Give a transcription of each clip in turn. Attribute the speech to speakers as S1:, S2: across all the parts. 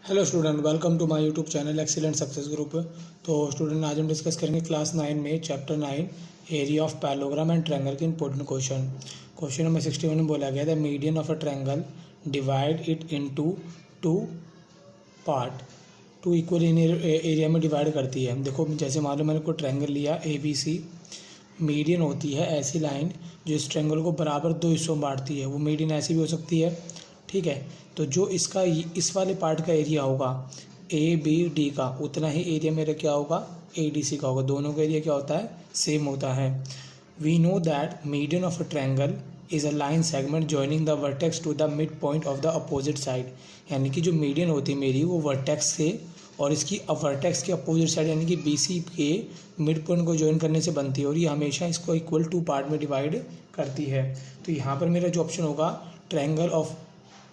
S1: Hello student, welcome to my YouTube channel excellent success group. तो student, आज हम discuss करेंगे क्लास 9 में chapter 9 area of parallelogram and triangle के important question number 61 में बोला गया the median of a triangle divide it into two part. Two equal area में डिवाइड करती है। देखो, जैसे मान लो मैंने कोई ट्रायंगल लिया ABC, मीडियन होती है ऐसी लाइन जो इस ट्रायंगल को बराबर दो हिस्सों में बांटती है। वो मीडियन ऐसी भी हो सकती है, ठीक है। तो जो इसका इस वाले पार्ट का एरिया होगा ABD का, उतना ही एरिया मेरा क्या होगा ADC का होगा। दोनों का एरिया क्या होता है, सेम होता है। We know that median of a triangle is a line segment joining the vertex to the mid point of the opposite side. यानी कि जो मीडियन होती है मेरी, वो वर्टेक्स से और इसकी वर्टेक्स के अपोजिट साइड यानी कि BC के मिड पॉइंट को ज्वाइन करने से बनती है, और ये हमेशा इसको इक्वल टू पार्ट में डिवाइड करती है। तो यहाँ पर मेरा जो ऑप्शन होगा, triangle of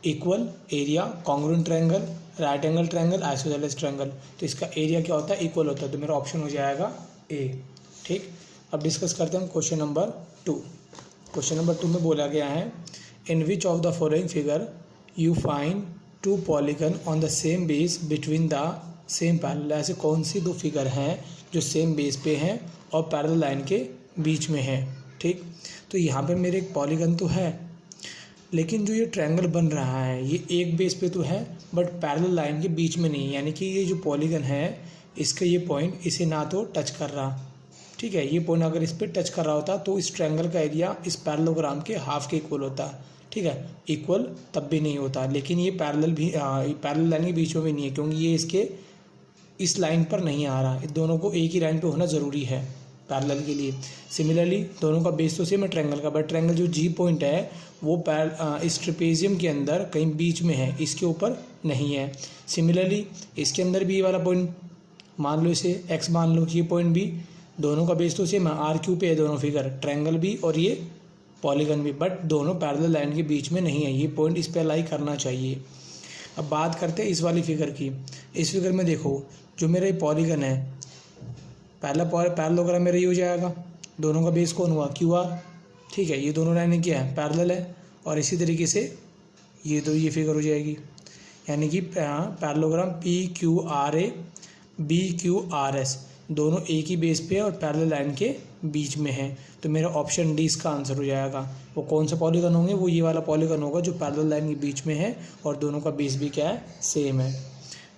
S1: equal area, congruent triangle, right angle triangle, isosceles triangle, तो इसका एरिया क्या होता है, इक्वल होता है। तो मेरा ऑप्शन हो जाएगा A। ठीक, अब डिस्कस करते हैं क्वेश्चन नंबर 2। क्वेश्चन नंबर 2 में बोला गया है, in which of the following figure you find two polygon on the same base between the same parallel. ऐसे कौन सी दो फिगर हैं जो सेम बेस पे हैं और पैरेलल लाइन के बीच में हैं। ठीक, तो यहाँ पे मेरे एक पॉलीगन तो है, लेकिन जो ये ट्रायंगल बन रहा है ये एक बेस पे तो है बट पैरेलल लाइन के बीच में नहीं। यानी कि ये जो पॉलीगन है, इसका ये पॉइंट इसे ना तो टच कर रहा, ठीक है। ये पॉइंट अगर इस पर टच कर रहा होता तो इस ट्रायंगल का एरिया इस पैरेललोग्राम के हाफ के इक्वल होता, ठीक है। इक्वल तब भी नहीं होता, लेकिन ये पैरेलल लाइन के बीच में भी नहीं है, क्योंकि ये इसके इस लाइन पर नहीं आ रहा। इन दोनों को एक ही लाइन पे होना ज़रूरी है पैरेलल के लिए। सिमिलरली दोनों का बेस तो सेम है ट्रायंगल का, बट ट्रायंगल जो G पॉइंट है वो इस ट्रेपेजियम के अंदर कहीं बीच में है, इसके ऊपर नहीं है। सिमिलरली इसके अंदर भी ये वाला पॉइंट मान लो, इसे X मान लो, ये पॉइंट भी, दोनों का बेस तो सेम है, RQ पे है दोनों फिगर, ट्रायंगल भी और ये पॉलीगन भी, बट दोनों पैरेलल लाइन के बीच में नहीं है। ये पॉइंट इस पर अलाई करना चाहिए। अब बात करते हैं इस वाली फिगर की। इस फिगर में देखो, जो मेरा ये पॉलीगन है, पहला पैरेललोग्राम मेरा ये हो जाएगा। दोनों का बेस कौन हुआ, QR, ठीक है। ये दोनों लाइनें क्या है, पैरेलल है। और इसी तरीके से ये फिगर हो जाएगी, यानी कि पैरेललोग्राम PQRA BQRS दोनों एक ही बेस पे है और पैरेलल लाइन के बीच में है। तो मेरा ऑप्शन D इसका आंसर हो जाएगा। वो कौन सा पॉलीगन होंगे, वो ये वाला पॉलीगन होगा जो पैरेलल लाइन के बीच में है और दोनों का बेस भी क्या है, सेम है।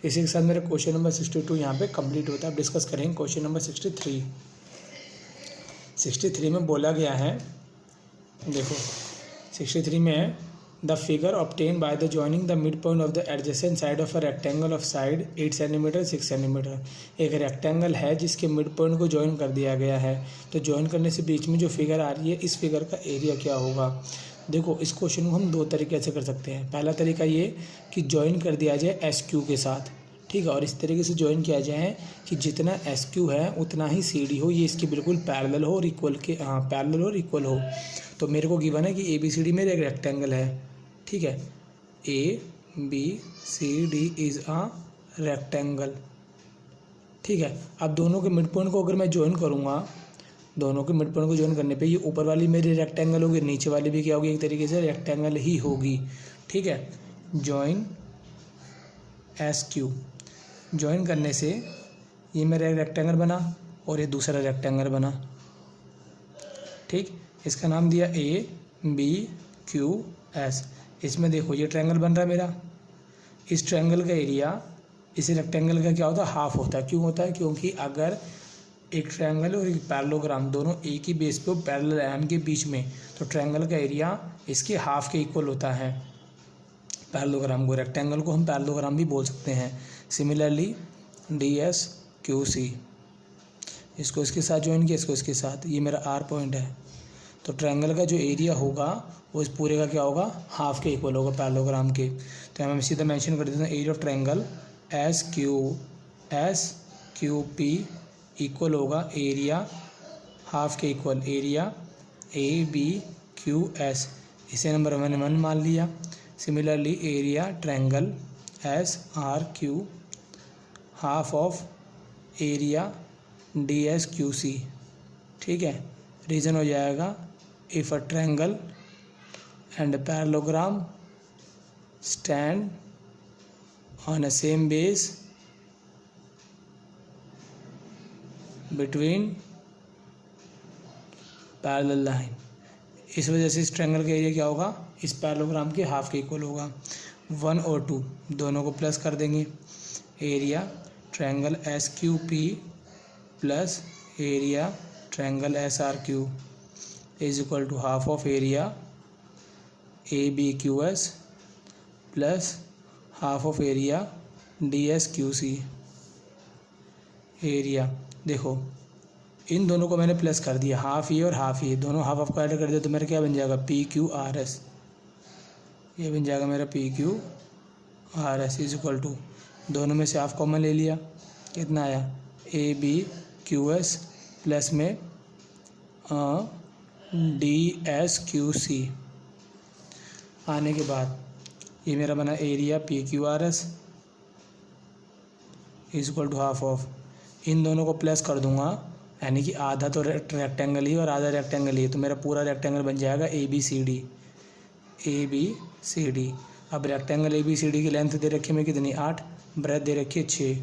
S1: इसी के साथ मेरा क्वेश्चन नंबर 62 यहाँ पे कंप्लीट होता है। अब डिस्कस करेंगे क्वेश्चन नंबर 63। 63 में बोला गया है, देखो 63 में है, the figure obtain by the joining the mid point of the adjacent side of a rectangle of side 8 centimetre 6 centimetre. एक रेक्टेंगल है जिसके मिड पॉइंट को ज्वाइन कर दिया गया है। तो ज्वाइन करने से बीच में जो फिगर आ रही है, इस फिगर का एरिया क्या होगा। देखो, इस क्वेश्चन को हम दो तरीके से कर सकते हैं। पहला तरीका ये कि ज्वाइन कर दिया जाए SQ के साथ, ठीक है, और इस तरीके से ज्वाइन किया जाए कि जितना SQ है उतना ही CD हो, ये इसके बिल्कुल पैरेलल हो और पैरेलल और इक्वल हो। तो मेरे को गिवन है कि ABCD में एक रेक्टेंगल है, ठीक है, ABCD इज़ अ रेक्टेंगल, ठीक है। अब दोनों के मिड पॉइंट को अगर मैं ज्वाइन करूँगा, दोनों के मिड पॉइंट को ज्वाइन करने पे ये ऊपर वाली मेरी रेक्टेंगल होगी, नीचे वाली भी क्या होगी, एक तरीके से रेक्टेंगल ही होगी, ठीक है। ज्वाइन SQ, ज्वाइन करने से ये मेरा एक रेक्टेंगल बना और ये दूसरा रेक्टेंगल बना, ठीक। इसका नाम दिया ABQS। इसमें देखो ये ट्रायंगल बन रहा है मेरा। इस ट्रायंगल का एरिया इस रेक्टेंगल का क्या होता है, हाफ होता है। क्यों होता है, क्योंकि अगर एक ट्रायंगल और एक पैरेललोग्राम दोनों एक ही बेस पे पैरेलल लाइन के बीच में, तो ट्रायंगल का एरिया इसके हाफ के इक्वल होता है। पैरेललोग्राम को, रेक्टेंगल को हम पैरेललोग्राम भी बोल सकते हैं। सिमिलरली DSQC, इसको इसके साथ ज्वाइन किया, इसको इसके साथ, ये मेरा R पॉइंट है। तो ट्रायंगल का जो एरिया होगा वो इस पूरे का क्या होगा, हाफ के इक्वल होगा पैरेललोग्राम के। तो हम सीधा मेंशन कर देते हैं, area of triangle SQP equal होगा एरिया हाफ के इक्वल, एरिया ABQS। इसे नंबर 1 मान लिया। Similarly area triangle SRQ half of area DSQC, ठीक है। रीज़न हो जाएगा, if a triangle and parallelogram stand on a same base between parallel line. इस वजह से इस ट्रायंगल का एरिया क्या होगा, इस पैरेललोग्राम के हाफ के इक्वल होगा। 1 और 2 दोनों को प्लस कर देंगे। Area triangle S Q P plus area triangle S R Q is equal to half of area A B Q S plus half of area D S Q C. Area देखो इन दोनों को मैंने plus कर दिया, half ये और half ये, दोनों हाफ ऑफ को ऐड कर दिया तो मेरा क्या बन जाएगा, पी क्यू आर एस। ये बन जाएगा मेरा P Q R S is equal to, दोनों में से हाफ कॉमन ले लिया, कितना आया A B Q S plus में डी एस क्यू सी। आने के बाद ये मेरा बना area P Q R S is equal to half of, इन दोनों को प्लस कर दूंगा, यानी कि आधा तो रेक्टेंगल ही और आधा रेक्टेंगल ही, तो मेरा पूरा रेक्टेंगल बन जाएगा A B C D. A B C D, अब rectangle A B C D की लेंथ दे रखी है मैं कितनी 8, ब्रेथ दे रखी है 6,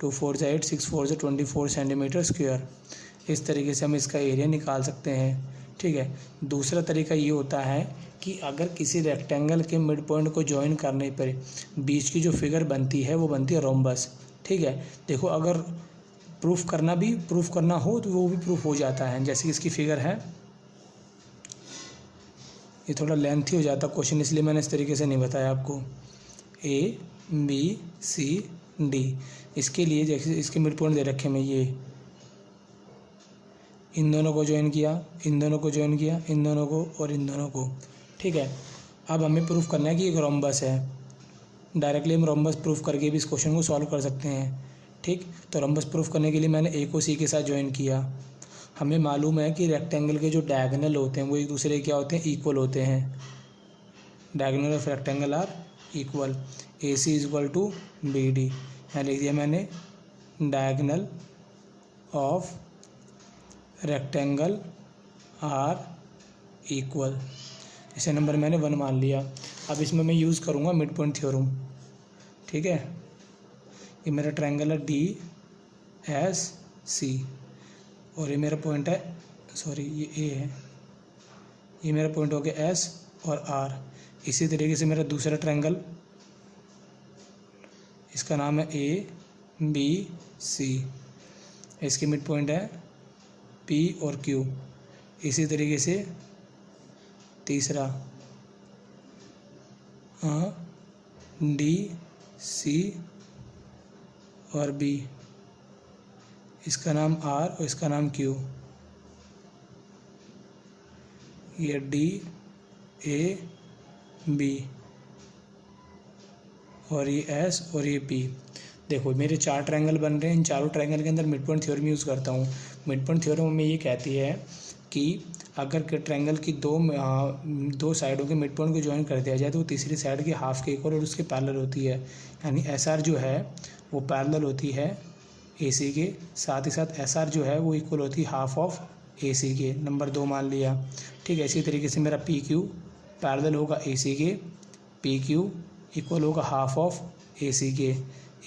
S1: 2 4 से 8, 6 4 से 24 सेंटीमीटर स्क्वायर। इस तरीके से हम इसका एरिया निकाल सकते हैं। ठीक है, दूसरा तरीका ये होता है कि अगर किसी रेक्टेंगल के मिड पॉइंट को ज्वाइन करने पर बीच की जो फिगर बनती है वो बनती है रोम्बस। ठीक है, देखो अगर प्रूफ करना हो तो वो भी प्रूफ हो जाता है। जैसे कि इसकी फिगर है, ये थोड़ा लेंथी हो जाता क्वेश्चन, इसलिए मैंने इस तरीके से नहीं बताया आपको। ए बी सी डी, इसके लिए जैसे इसके मिड पॉइंट दे रखे मैं ये, इन दोनों को ज्वाइन किया, इन दोनों को ज्वाइन किया, इन दोनों को और इन दोनों को। ठीक है, अब हमें प्रूफ करना है कि एक रोम्बस है। डायरेक्टली हम रोम्बस प्रूफ करके भी इस क्वेश्चन को सॉल्व कर सकते हैं। ठीक, तो रोम्बस प्रूफ करने के लिए मैंने ए को सी के साथ ज्वाइन किया। हमें मालूम है कि रेक्टेंगल के जो डायगोनल होते हैं वो एक दूसरे के क्या होते हैं, इक्वल होते हैं। Diagonal of rectangle are equal. A C is equal to B D, यहाँ लिख दिया मैंने diagonal of rectangle are equal. इसे नंबर मैंने 1 मान लिया। अब इसमें मैं यूज़ करूँगा मिड पॉइंट थ्योरम। ठीक है, ये मेरा ट्रायंगल है डी एस सी और ये मेरा पॉइंट है, सॉरी ये ए है, ये मेरा पॉइंट हो गया एस और आर। इसी तरीके से मेरा दूसरा ट्रायंगल, इसका नाम है ए बी सी, इसके मिड पॉइंट है पी और क्यू। इसी तरीके से तीसरा डी सी और बी, इसका नाम आर और इसका नाम क्यू। ये डी ए बी और ये एस और ये पी। देखो मेरे 4 ट्रायंगल बन रहे हैं, इन चारों ट्रायंगल के अंदर मिड पॉइंट थ्योरम यूज़ करता हूँ। मिड पॉइंट थ्योरम में ये कहती है कि अगर के ट्रायंगल की दो साइडों के मिड पॉइंट को ज्वाइन कर दिया जाए तो वो तीसरी साइड के हाफ के इक्वल और उसके पैरेलल होती है। यानी एस आर जो है वो पैरेलल होती है ए सी के, साथ ही साथ एस आर जो है वो इक्वल होती है हाफ ऑफ ए सी के। नंबर 2 मान लिया। ठीक है, इसी तरीके से मेरा पी क्यू पैरेलल होगा ए सी के, पी क्यू इक्वल होगा हाफ ऑफ ए सी के।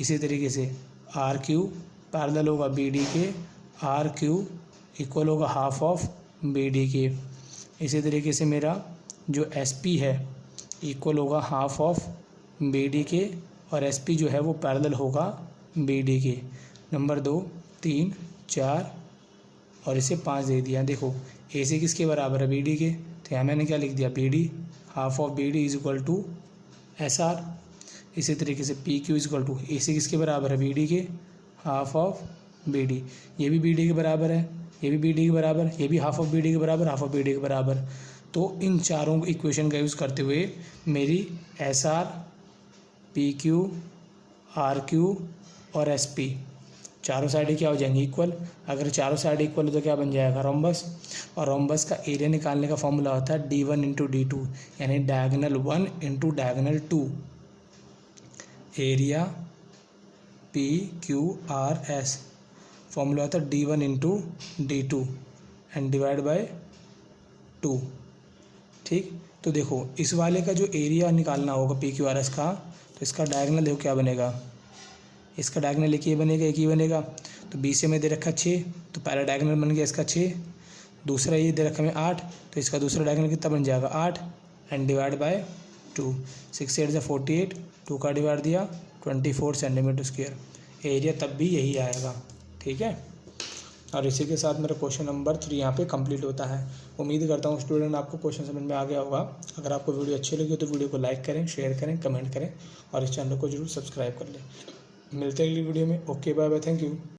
S1: इसी तरीके से आर क्यू पैरेलल होगा बी डी के, आर क्यू इक्वल होगा हाफ ऑफ बी डी के। इसी तरीके से मेरा जो एस पी है इक्वल होगा हाफ ऑफ बी डी के और एस पी जो है वो पैरेलल होगा बी डी के। नंबर 2 3 4 और इसे 5 दे दिया। देखो ए सी किसके बराबर है, बी डी के, तो यहाँ मैंने क्या लिख दिया, B D half of B D is equal to S R. इसी तरीके से P Q is equal to A C किसके बराबर है, बी डी के, हाफ ऑफ बी डी। ये भी बी डी के बराबर है, ये भी बी डी के बराबर, ये भी हाफ ऑफ बी डी के बराबर, हाफ ऑफ बी डी के बराबर। तो इन चारों इक्वेशन का यूज़ करते हुए मेरी S R, P Q, R Q और एस पी चारों साइडें क्या हो जाएंगी, इक्वल। अगर चारों साइड इक्वल हो तो क्या बन जाएगा, रोम्बस। और रोम्बस का एरिया निकालने का फॉर्मूला होता है D1 इंटू D2, यानी diagonal 1 into diagonal 2। Area P Q R S formula होता है D1 into D2 and divide by 2। ठीक, तो देखो इस वाले का जो एरिया निकालना होगा पी क्यू आर एस का, इसका डायगोनल देखो क्या बनेगा, इसका डायगोनल एक ही बनेगा, एक ही बनेगा। तो बी से हमें दे रखा 6, तो पहला डायगोनल बन गया इसका 6, दूसरा ये दे रखा हमें 8, तो इसका दूसरा डायगोनल कितना बन जाएगा 8 एंड डिवाइड बाय 2, 6 8 48, 2 का डिवाइड दिया 24 सेंटीमीटर स्क्वायर। एरिया तब भी यही आएगा, ठीक है। और इसी के साथ मेरा क्वेश्चन नंबर 3 यहाँ पे कंप्लीट होता है। उम्मीद करता हूँ स्टूडेंट आपको क्वेश्चन समझ में आ गया होगा। अगर आपको वीडियो अच्छी लगी तो वीडियो को लाइक करें, शेयर करें, कमेंट करें और इस चैनल को जरूर सब्सक्राइब कर लें। मिलते हैं अगली वीडियो में। Okay bye bye, thank you.